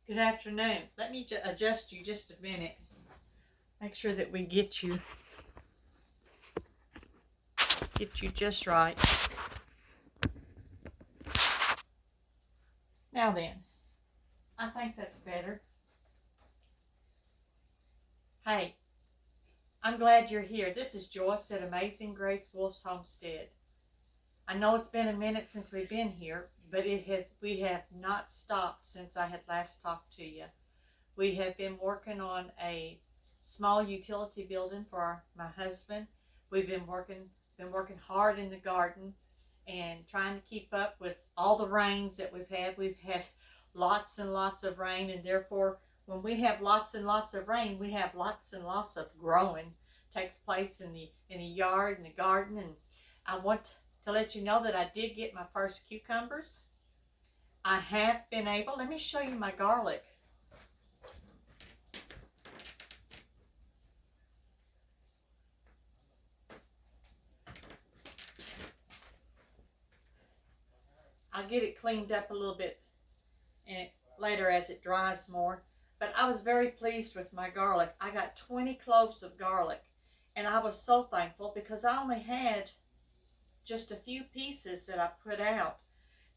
Good afternoon. Let me adjust you just a minute. Make sure that we get you just right. Now then, I think that's better. Hey, I'm glad you're here. This is Joyce at Amazing Grace Wolf's Homestead. I know it's been a minute since we've been here, but we have not stopped since I had last talked to you. We have been working on a small utility building for my husband. We've been working hard in the garden and trying to keep up with all the rains that we've had. We've had lots and lots of rain, and therefore when we have lots and lots of rain, we have lots and lots of growing takes place in the yard and the garden. And I want to let you know that I did get my first cucumbers. I have been able, let me show you my garlic. I'll get it cleaned up a little bit and later as it dries more. But I was very pleased with my garlic. I got 20 cloves of garlic, and I was so thankful because I only had just a few pieces that I put out.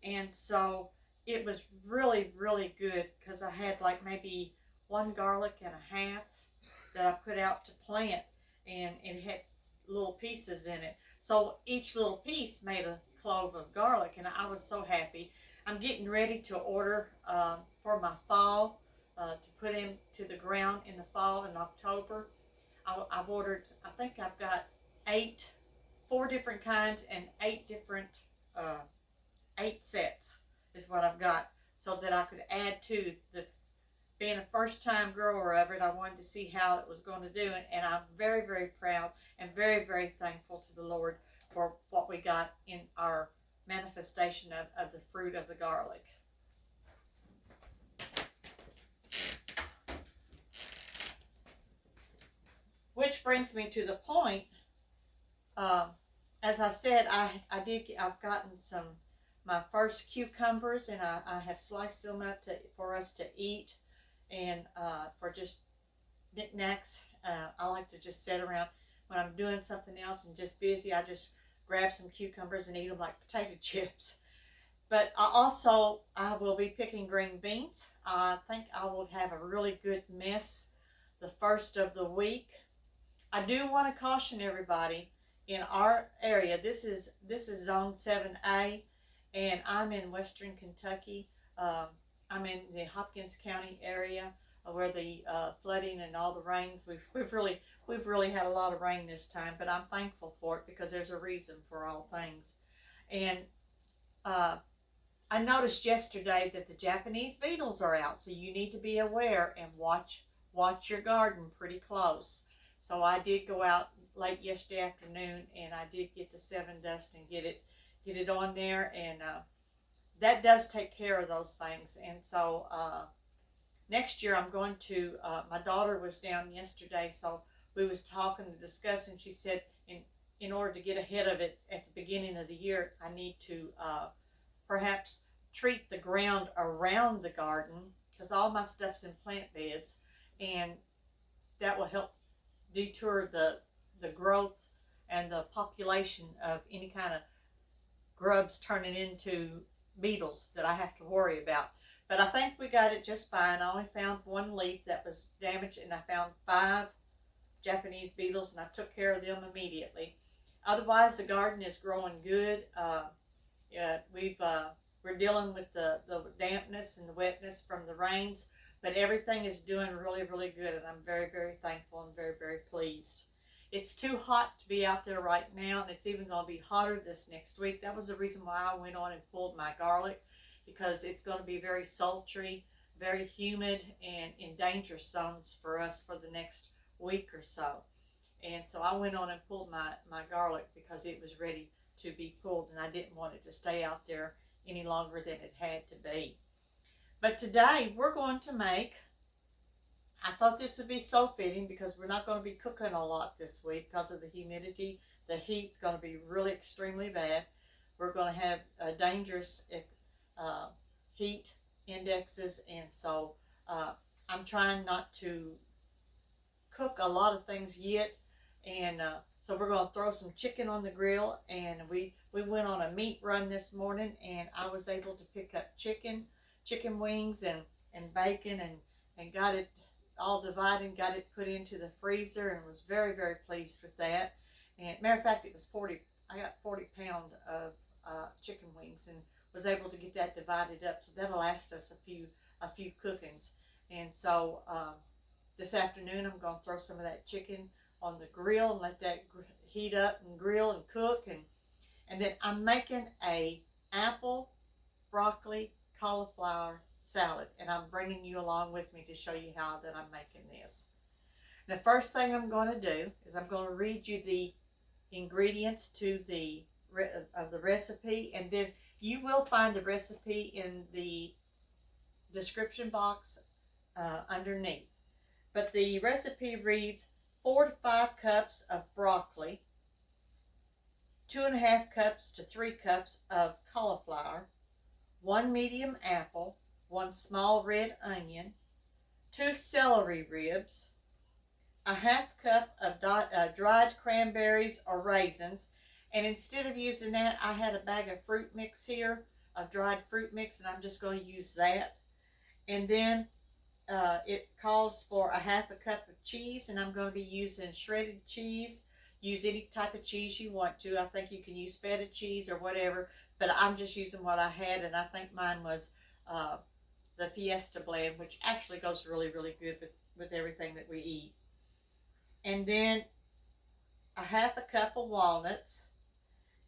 And so it was really, really good because I had like maybe one garlic and a half that I put out to plant, and it had little pieces in it. So each little piece made a clove of garlic, and I was so happy. I'm getting ready to order for my fall to put into the ground in the fall in October. I've ordered, I think I've got 4 different kinds and 8 different 8 sets is what I've got, so that I could add to the, being a first time grower of it. I wanted to see how it was going to do, and I'm very, very proud and very, very thankful to the Lord for what we got in our manifestation of the fruit of the garlic. Which brings me to the point, as I said, I've gotten my first cucumbers, and I have sliced them up for us to eat, and for just knickknacks. I like to just sit around when I'm doing something else and just busy. I just grab some cucumbers and eat them like potato chips. But I will be picking green beans. I think I will have a really good mess the first of the week. I do want to caution everybody, in our area, this is zone 7A, and I'm in western Kentucky. I'm in the Hopkins County area where the flooding and all the rains, we've really had a lot of rain this time, but I'm thankful for it because there's a reason for all things. And I noticed yesterday that the Japanese beetles are out, so you need to be aware and watch your garden pretty close. So I did go out late yesterday afternoon, and I did get the 7 dust and get it on there, and that does take care of those things. And so next year I'm going to, my daughter was down yesterday, so we was talking and discussing. She said in order to get ahead of it at the beginning of the year, I need to perhaps treat the ground around the garden, because all my stuff's in plant beds, and that will help deter the growth and the population of any kind of grubs turning into beetles that I have to worry about. But I think we got it just fine. I only found 1 leaf that was damaged, and I found 5 Japanese beetles, and I took care of them immediately. Otherwise, the garden is growing good. We're dealing with the dampness and the wetness from the rains, but everything is doing really, really good, and I'm very, very thankful and very, very pleased. It's too hot to be out there right now, and it's even going to be hotter this next week. That was the reason why I went on and pulled my garlic, because it's going to be very sultry, very humid, and in danger zones for us for the next week or so. And so I went on and pulled my garlic because it was ready to be pulled, and I didn't want it to stay out there any longer than it had to be. But today we're going to make, I thought this would be so fitting because we're not going to be cooking a lot this week because of the humidity. The heat's going to be really extremely bad. We're going to have dangerous heat indexes, and so I'm trying not to cook a lot of things yet, and so we're going to throw some chicken on the grill. And we went on a meat run this morning, and I was able to pick up chicken wings and bacon, and got it all divided, got it put into the freezer, and was very, very pleased with that. And matter of fact, it was 40. I got 40 pounds of chicken wings, and was able to get that divided up, so that'll last us a few cookings. And so this afternoon I'm going to throw some of that chicken on the grill and let that heat up and grill and cook, and then I'm making a apple, broccoli, cauliflower salad, and I'm bringing you along with me to show you how that I'm making this. The first thing I'm going to do is I'm going to read you the ingredients to the recipe, and then you will find the recipe in the description box underneath. But the recipe reads 4 to 5 cups of broccoli, 2.5 cups to 3 cups of cauliflower, 1 medium apple, 1 small red onion, 2 celery ribs, a 1/2 cup of dried cranberries or raisins. And instead of using that, I had a bag of fruit mix here, of dried fruit mix, and I'm just going to use that. And then it calls for a 1/2 cup of cheese, and I'm going to be using shredded cheese. Use any type of cheese you want to. I think you can use feta cheese or whatever, but I'm just using what I had, and I think mine was the Fiesta blend, which actually goes really, really good with everything that we eat. And then a 1/2 cup of walnuts,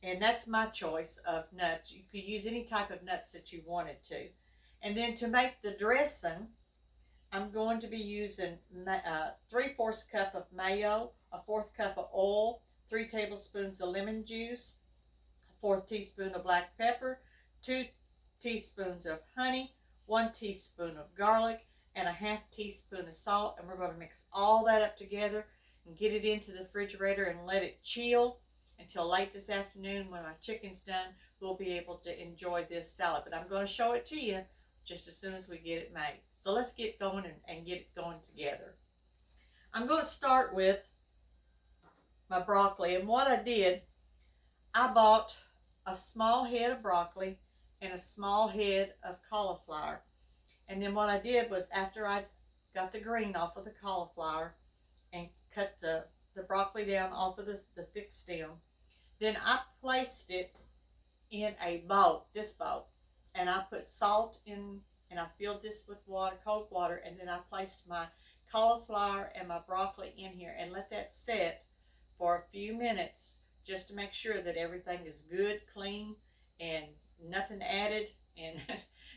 and that's my choice of nuts. You could use any type of nuts that you wanted to. And then to make the dressing, I'm going to be using 3/4 cup of mayo, a 1/4 cup of oil, 3 tablespoons of lemon juice, a 1/4 teaspoon of black pepper, 2 teaspoons of honey, 1 teaspoon of garlic, and a 1/2 teaspoon of salt. And we're going to mix all that up together and get it into the refrigerator and let it chill until late this afternoon. When my chicken's done, we'll be able to enjoy this salad. But I'm going to show it to you just as soon as we get it made. So let's get going and get it going together. I'm going to start with my broccoli. And what I did, I bought a small head of broccoli and a small head of cauliflower. And then what I did was, after I got the green off of the cauliflower and cut the broccoli down off of the thick stem, then I placed it in a bowl, this bowl, and I put salt in, and I filled this with water, cold water, and then I placed my cauliflower and my broccoli in here and let that set for a few minutes just to make sure that everything is good, clean, and nothing added and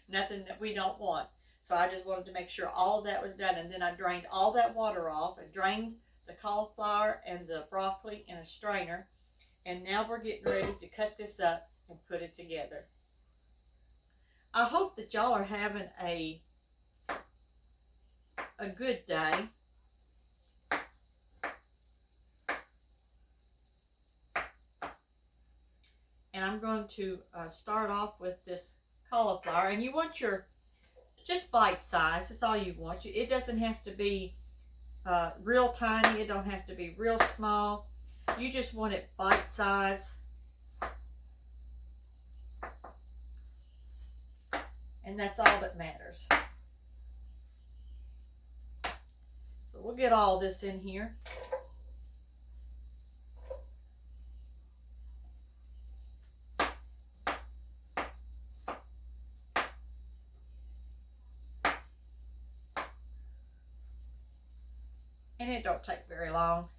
nothing that we don't want. So I just wanted to make sure all of that was done, and then I drained all that water off and drained the cauliflower and the broccoli in a strainer. And now we're getting ready to cut this up and put it together. I hope that y'all are having a good day. And I'm going to start off with this cauliflower. And you want your, just bite size. That's all you want. It doesn't have to be real tiny. It don't have to be real small. You just want it bite size. And that's all that matters. So we'll get all this in here. And it don't take very long.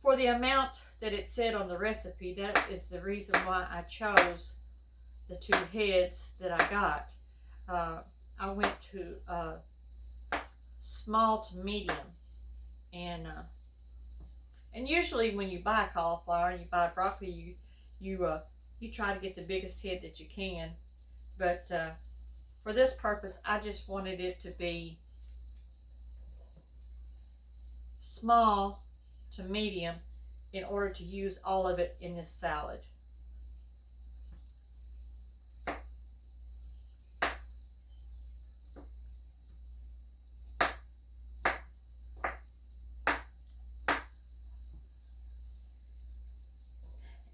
For the amount that it said on the recipe, that is the reason why I chose the 2 heads that I got. I went to small to medium, and usually when you buy cauliflower and you buy broccoli, you try to get the biggest head that you can. But for this purpose, I just wanted it to be small to medium in order to use all of it in this salad.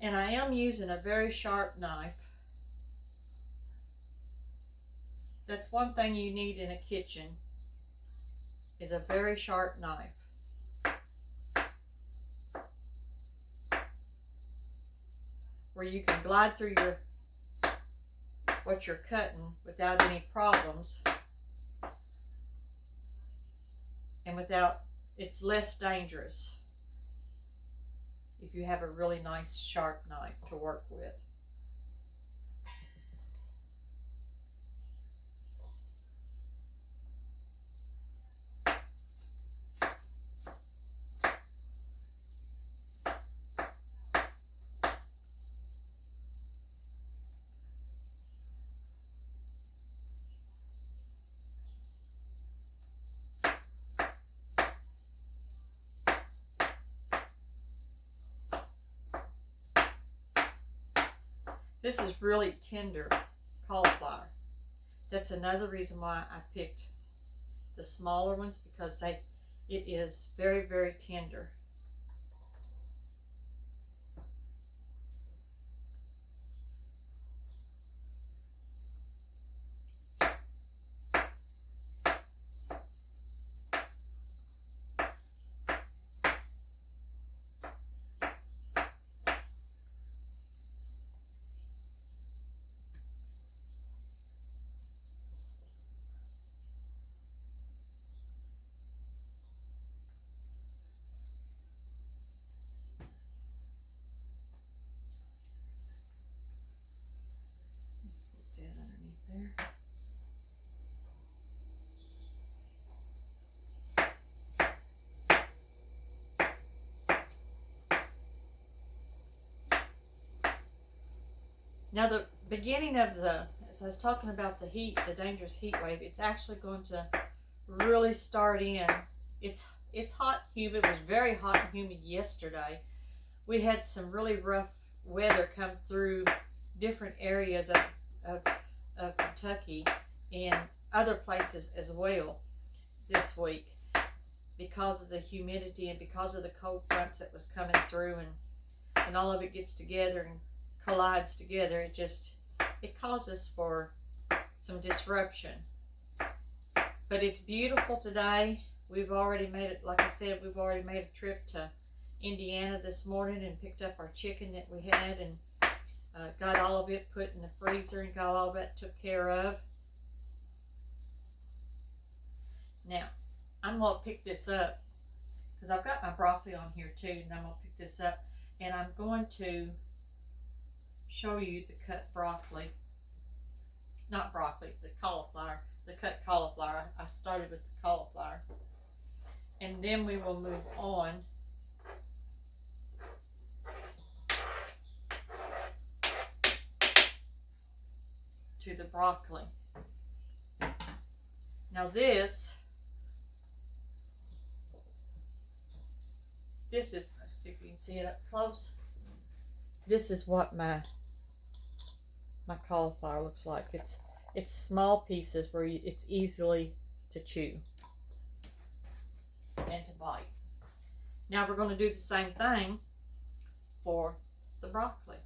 And I am using a very sharp knife. That's one thing you need in a kitchen, is a very sharp knife. Where you can glide through what you're cutting without any problems. And it's less dangerous if you have a really nice sharp knife to work with. This is really tender cauliflower. That's another reason why I picked the smaller ones, because it is very, very tender. Let's get that underneath there. Now the beginning of as I was talking about the heat, the dangerous heat wave, it's actually going to really start in. It's hot and humid. It was very hot and humid yesterday. We had some really rough weather come through different areas of Kentucky and other places as well this week, because of the humidity and because of the cold fronts that was coming through, and all of it gets together and collides together. It causes for some disruption. But it's beautiful today. We've already made it, like I said, we've already made a trip to Indiana this morning and picked up our chicken that we had, and got all of it put in the freezer and got all of that took care of. Now, I'm going to pick this up because I've got my broccoli on here too, and I'm going to pick this up and I'm going to show you the cut broccoli. Not broccoli, the cauliflower. The cut cauliflower. I started with the cauliflower. And then we will move on to the broccoli. Now this is, let's see if you can see it up close. This is what my cauliflower looks like. It's small pieces where it's easily to chew and to bite. Now we're going to do the same thing for the broccoli.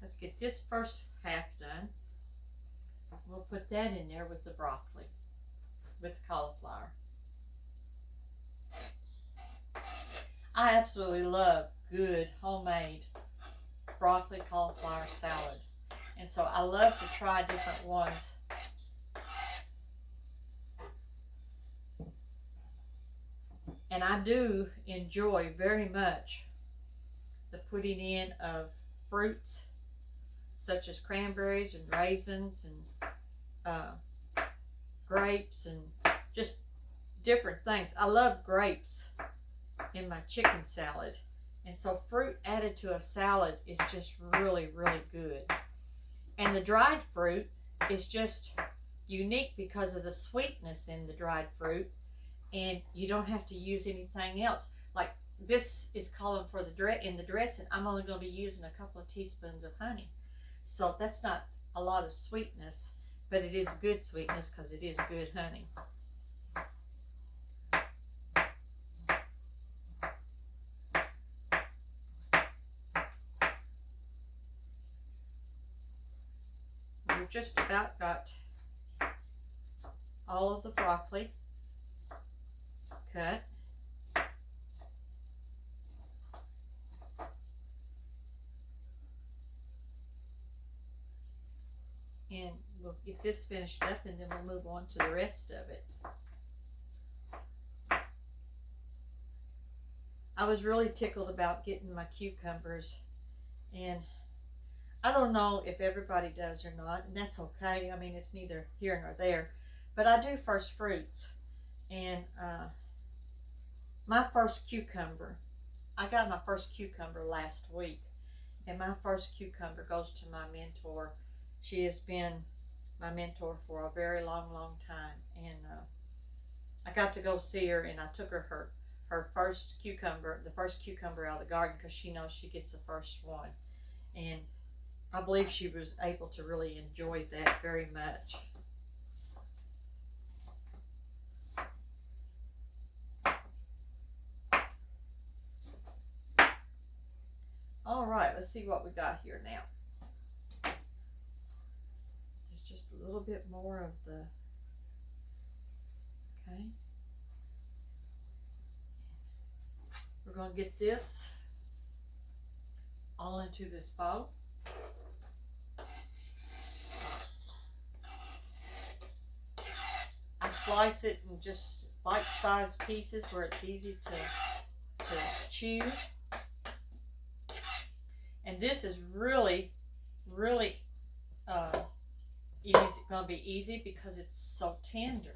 Let's get this first half done. We'll put that in there with the broccoli, with the cauliflower. I absolutely love good homemade broccoli cauliflower salad. And so I love to try different ones. And I do enjoy very much the putting in of fruits such as cranberries and raisins and grapes and just different things. I love grapes in my chicken salad. And so fruit added to a salad is just really, really good. And the dried fruit is just unique because of the sweetness in the dried fruit. And you don't have to use anything else. Like this is calling for in the dressing, I'm only going to be using a couple of teaspoons of honey. So that's not a lot of sweetness, but it is good sweetness because it is good honey. We've just about got all of the broccoli cut. And we'll get this finished up and then we'll move on to the rest of it. I was really tickled about getting my cucumbers, and I don't know if everybody does or not, and that's okay. I mean, it's neither here nor there, but I do first fruits. And my first cucumber, I got my first cucumber last week, and my first cucumber goes to my mentor. She has been my mentor for a very long, long time, and I got to go see her, and I took her first cucumber, the first cucumber out of the garden, because she knows she gets the first one, and I believe she was able to really enjoy that very much. All right, let's see what we got here now. There's just a little bit more of the, okay. We're going to get this all into this bowl. I slice it in just bite-sized pieces where it's easy to chew. And this is really, really easy. It's going to be easy because it's so tender.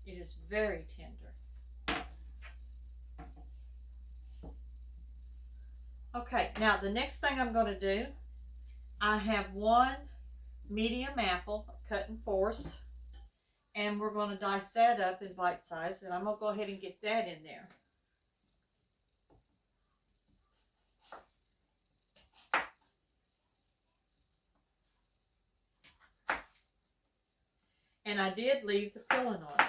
It is very tender. Okay, now the next thing I'm going to do, I have one medium apple cut in fourths, and we're going to dice that up in bite size, and I'm going to go ahead and get that in there. And I did leave the filling on it.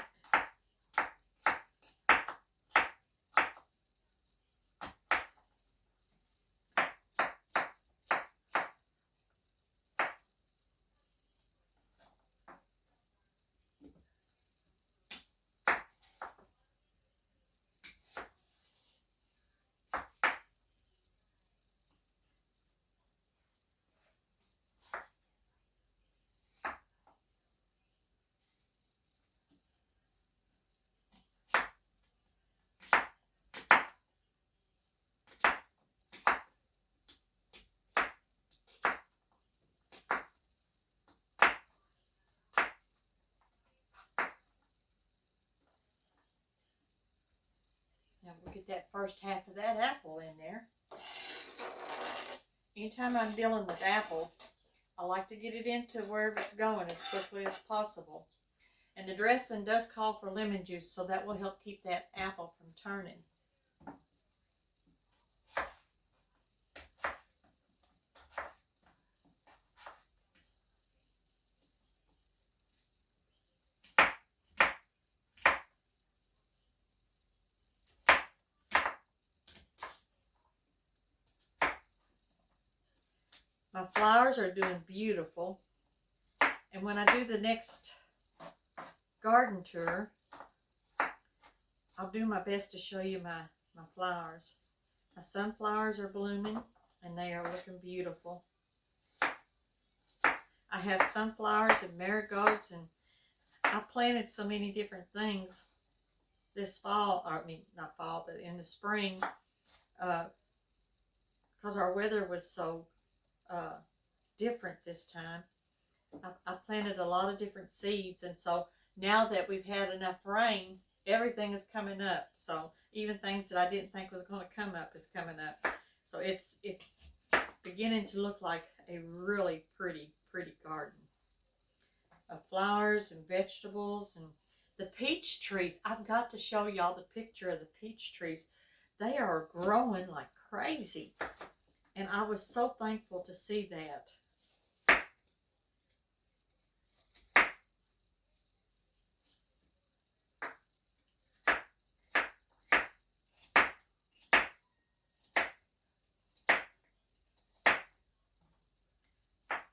Now we'll get that first half of that apple in there. Anytime I'm dealing with apple, I like to get it into wherever it's going as quickly as possible. And the dressing does call for lemon juice, so that will help keep that apple from turning. My flowers are doing beautiful. And when I do the next garden tour, I'll do my best to show you my flowers. My sunflowers are blooming and they are looking beautiful. I have sunflowers and marigolds, and I planted so many different things this fall, or I mean, not fall, but in the spring, because our weather was so different this time. I planted a lot of different seeds, and so now that we've had enough rain, everything is coming up. So even things that I didn't think was going to come up is coming up. So it's beginning to look like a really pretty garden of flowers and vegetables. And the peach trees, I've got to show y'all the picture of the peach trees. They are growing like crazy, and I was so thankful to see that.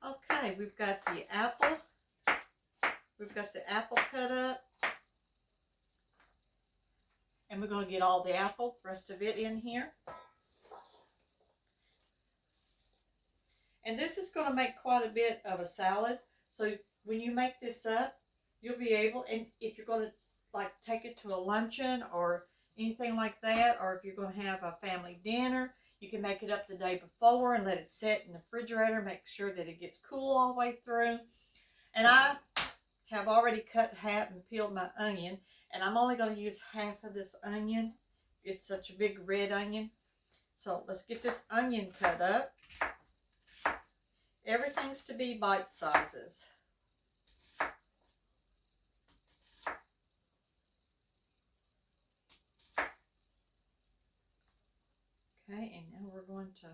Okay, we've got the apple. We've got the apple cut up. And we're going to get all the apple, rest of it in here. And this is going to make quite a bit of a salad. So when you make this up, you'll be able, and if you're going to like take it to a luncheon or anything like that, or if you're going to have a family dinner, you can make it up the day before and let it sit in the refrigerator. Make sure that it gets cool all the way through. And I have already cut half and peeled my onion, and I'm only going to use half of this onion. It's such a big red onion. So let's get this onion cut up. Everything's to be bite sizes. Okay, and now we're going to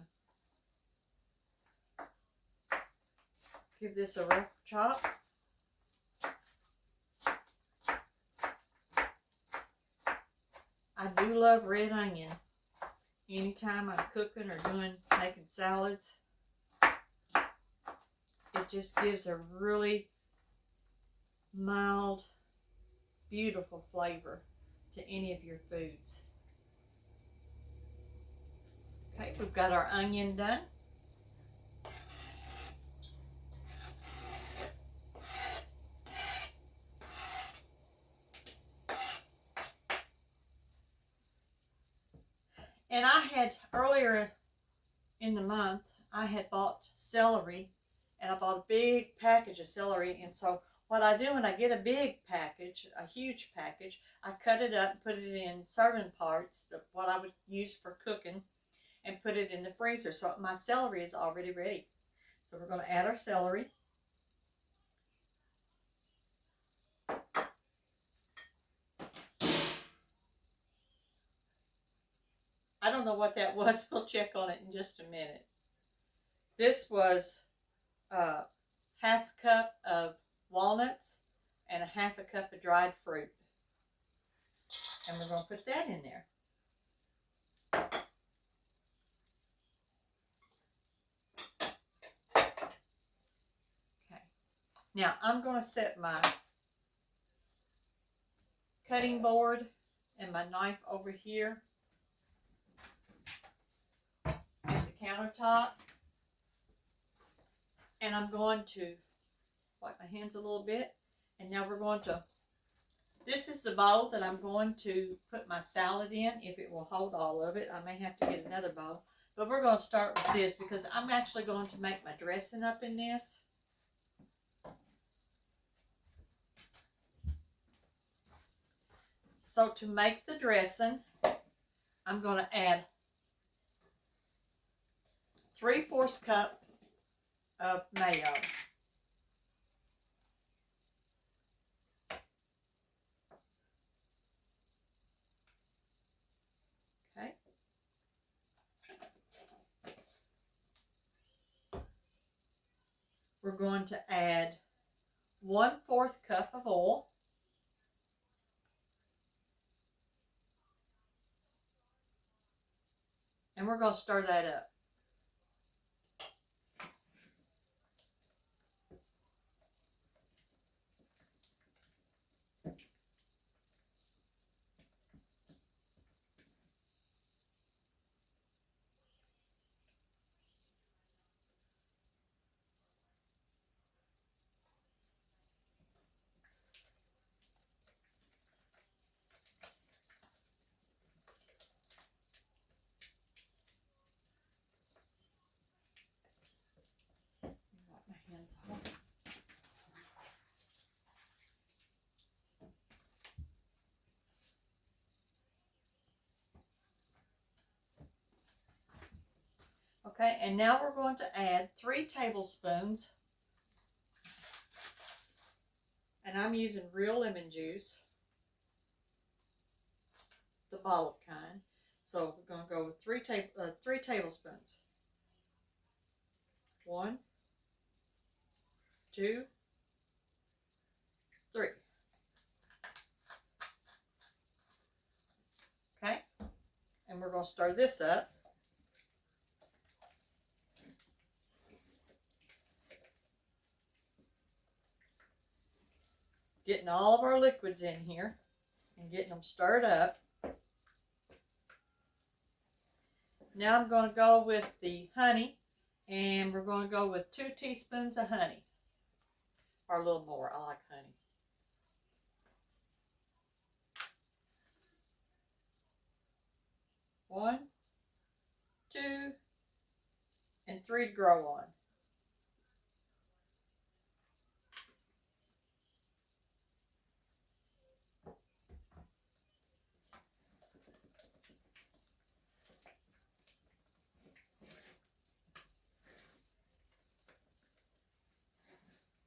give this a rough chop. I do love red onion. Anytime I'm cooking or making salads, it just gives a really mild, beautiful flavor to any of your foods. Okay, we've got our onion done. And I had, earlier in the month, I had bought celery, and I bought a big package of celery. And so what I do when I get a big package, a huge package, I cut it up and put it in serving parts, what I would use for cooking, and put it in the freezer. So my celery is already ready. So we're going to add our celery. I don't know what that was. We'll check on it in just a minute. This was half a cup of walnuts and a half a cup of dried fruit. And we're going to put that in there. Okay. Now I'm going to set my cutting board and my knife over here at the countertop. And I'm going to wipe my hands a little bit. And now we're going to, this is the bowl that I'm going to put my salad in, if it will hold all of it. I may have to get another bowl. But we're going to start with this because I'm actually going to make my dressing up in this. So to make the dressing, I'm going to add 3/4 cup of mayo. Okay. We're going to add 1/4 cup of oil. And we're going to stir that up. teaspoons. Okay, and now we're going to add 3 tablespoons, and I'm using real lemon juice, the bottled kind. So we're going to go with 3 tablespoons. 1, 2, 3. Okay, and we're going to stir this up. Getting all of our liquids in here and getting them stirred up. Now I'm going to go with the honey, and we're going to go with 2 teaspoons of honey, or a little more. I like honey. One, 2, and 3 to grow on.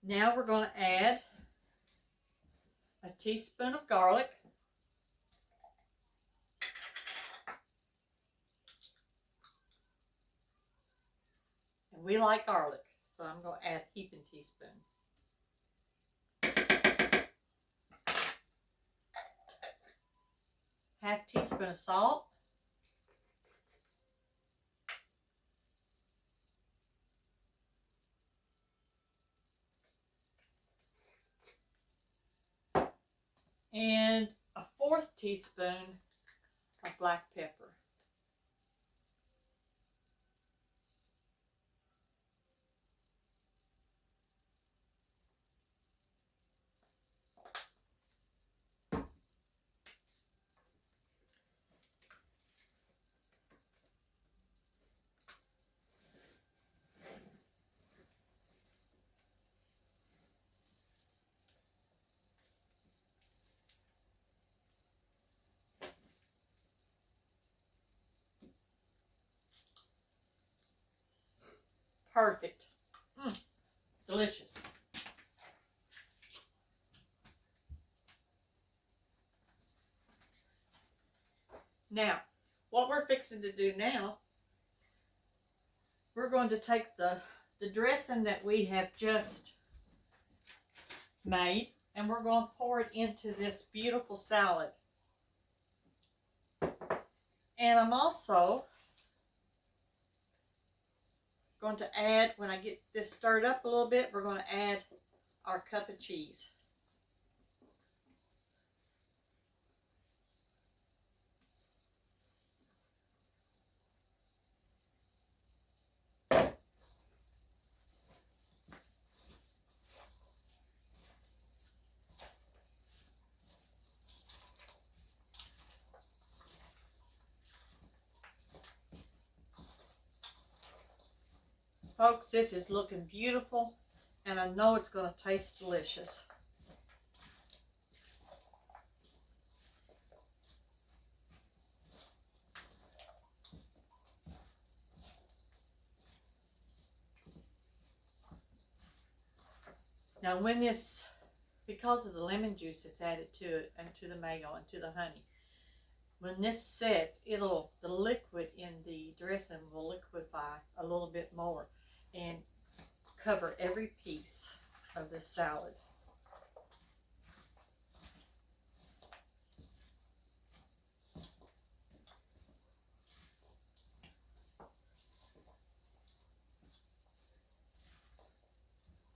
Now we're going to add a teaspoon of garlic. And we like garlic, so I'm going to add a heaping teaspoon. Half teaspoon of salt. And a 1/4 teaspoon of black pepper. Perfect. Delicious. Now, what we're fixing to do now, we're going to take the dressing that we have just made, and we're going to pour it into this beautiful salad. And I'm also going to add, when I get this stirred up a little bit, we're going to add our cup of cheese. Folks, this is looking beautiful, and I know it's going to taste delicious. Now when this, because of the lemon juice that's added to it, and to the mayo and to the honey, when this sets, the liquid in the dressing will liquefy a little bit more and cover every piece of the salad.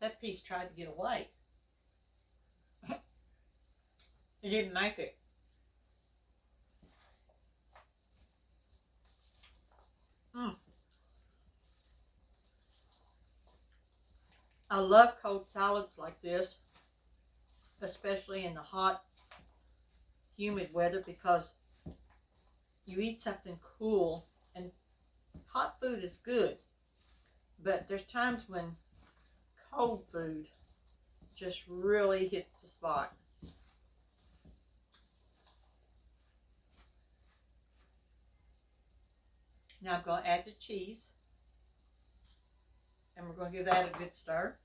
That piece tried to get away. It didn't make it. I love cold salads like this, especially in the hot, humid weather, because you eat something cool, and hot food is good, but there's times when cold food just really hits the spot. Now I'm going to add the cheese, and we're going to give that a good stir.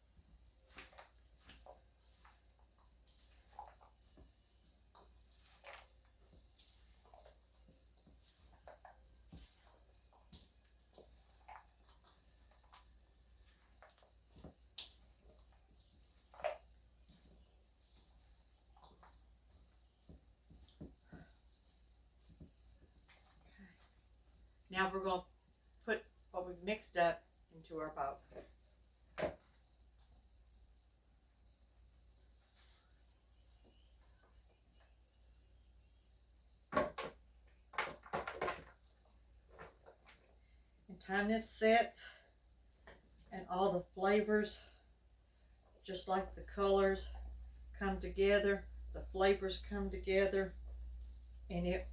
Now we're going to put what we've mixed up into our bowl. And time this sets and all the flavors, just like the colors, come together, the flavors come together, and it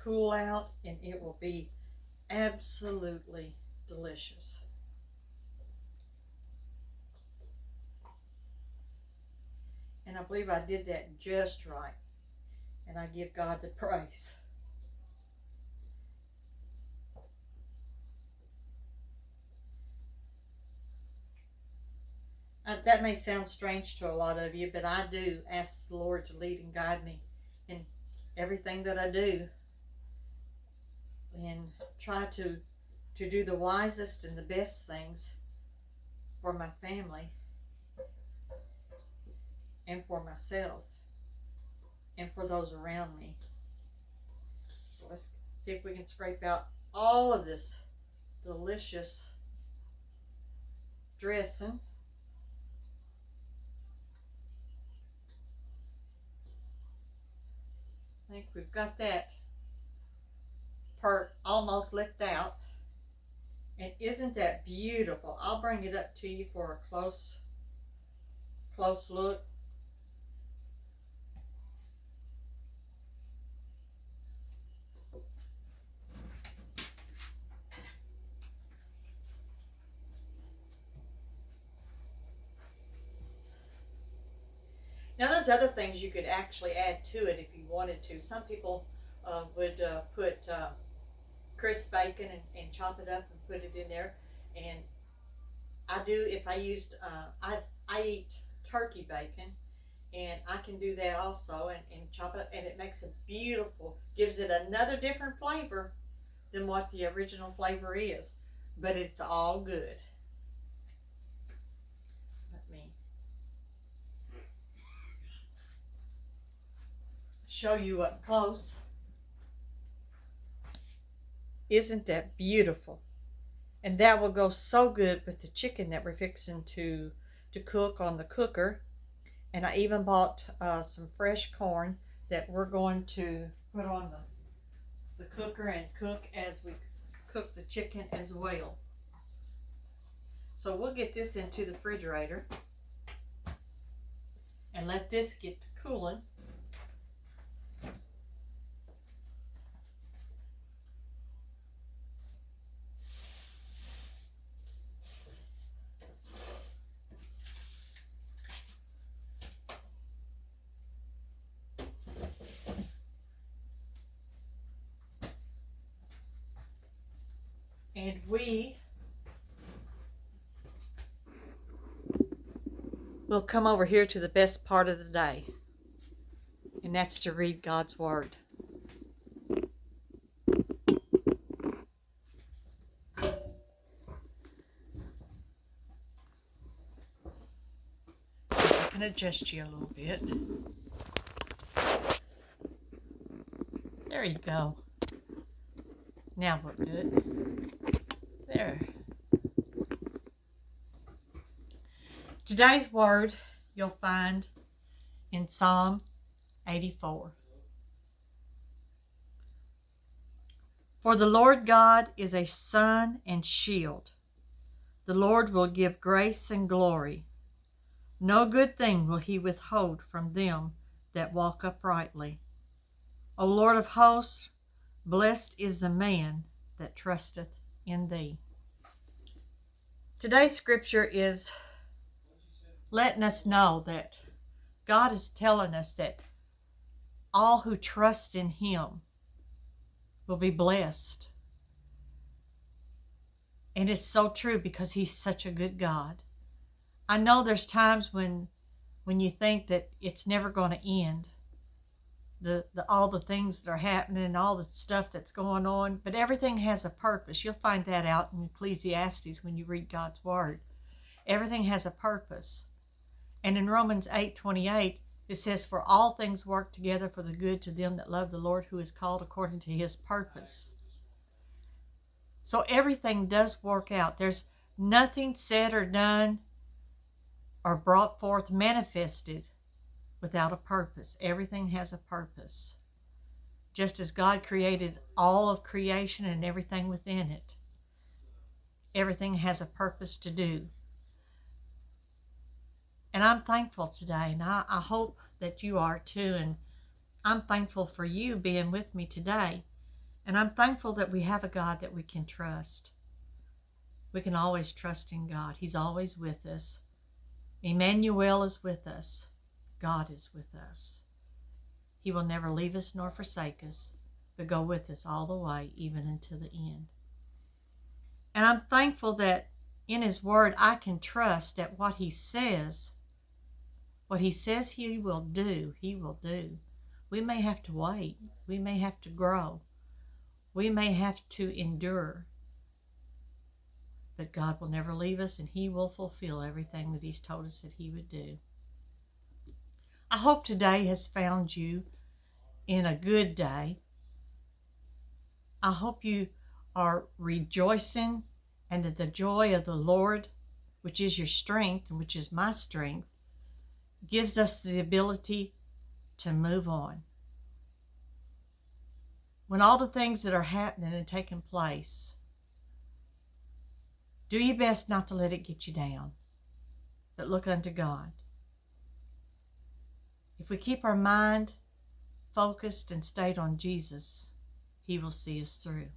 cool out, and it will be absolutely delicious. And I believe I did that just right, and I give God the praise. That may sound strange to a lot of you, but I do ask the Lord to lead and guide me in everything that I do, and try to do the wisest and the best things for my family and for myself and for those around me. So let's see if we can scrape out all of this delicious dressing. I think we've got that part almost licked out. And isn't that beautiful? I'll bring it up to you for a close look. Now there's other things you could actually add to it if you wanted to. Some people would put crisp bacon and chop it up and put it in there. And I do, if I used, I eat turkey bacon, and I can do that also and chop it, and it makes a beautiful, gives it another different flavor than what the original flavor is. But it's all good. Let me show you up close. Isn't that beautiful? And that will go so good with the chicken that we're fixing to cook on the cooker. And I even bought some fresh corn that we're going to put on the cooker and cook as we cook the chicken as well. So we'll get this into the refrigerator and let this get to cooling. And we will come over here to the best part of the day, and that's to read God's Word. I can adjust you a little bit. There you go. Now we'll do it. There. Today's word you'll find in Psalm 84. For the Lord God is a sun and shield. The Lord will give grace and glory. No good thing will he withhold from them that walk uprightly. O Lord of hosts, blessed is the man that trusteth in thee. Today's scripture is letting us know that God is telling us that all who trust in Him will be blessed. And it's so true because He's such a good God. I know there's times when you think that it's never going to end, all the things that are happening, all the stuff that's going on, but everything has a purpose. You'll find that out in Ecclesiastes when you read God's Word. Everything has a purpose. And in Romans 8:28, it says, "For all things work together for the good to them that love the Lord, who is called according to His purpose." So everything does work out. There's nothing said or done or brought forth, manifested, without a purpose. Everything has a purpose. Just as God created all of creation and everything within it, everything has a purpose to do. And I'm thankful today, and I hope that you are too. And I'm thankful for you being with me today. And I'm thankful that we have a God that we can trust. We can always trust in God. He's always with us. Emmanuel is with us. God is with us. He will never leave us nor forsake us, but go with us all the way, even unto the end. And I'm thankful that in His Word I can trust that what He says He will do, He will do. We may have to wait. We may have to grow. We may have to endure. But God will never leave us, and He will fulfill everything that He's told us that He would do. I hope today has found you in a good day. I hope you are rejoicing, and that the joy of the Lord, which is your strength and which is my strength, gives us the ability to move on. When all the things that are happening and taking place, do your best not to let it get you down, but look unto God. If we keep our mind focused and stayed on Jesus, He will see us through.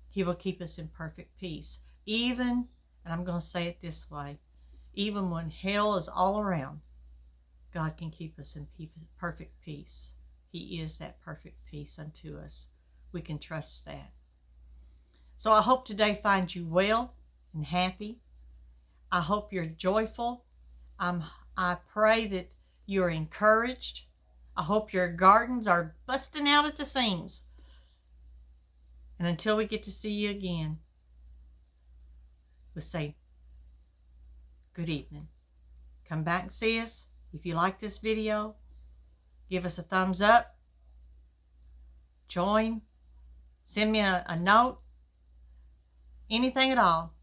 He will keep us in perfect peace. Even, and I'm going to say it this way, even when hell is all around, God can keep us in perfect peace. He is that perfect peace unto us. We can trust that. So I hope today finds you well and happy. I hope you're joyful. I pray that you're encouraged. I hope your gardens are busting out at the seams. And until we get to see you again, we'll say good evening. Come back and see us. If you like this video, give us a thumbs up. Join. Send me a note. Anything at all.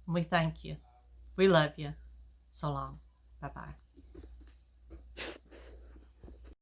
And we thank you. We love you. So long. Bye-bye.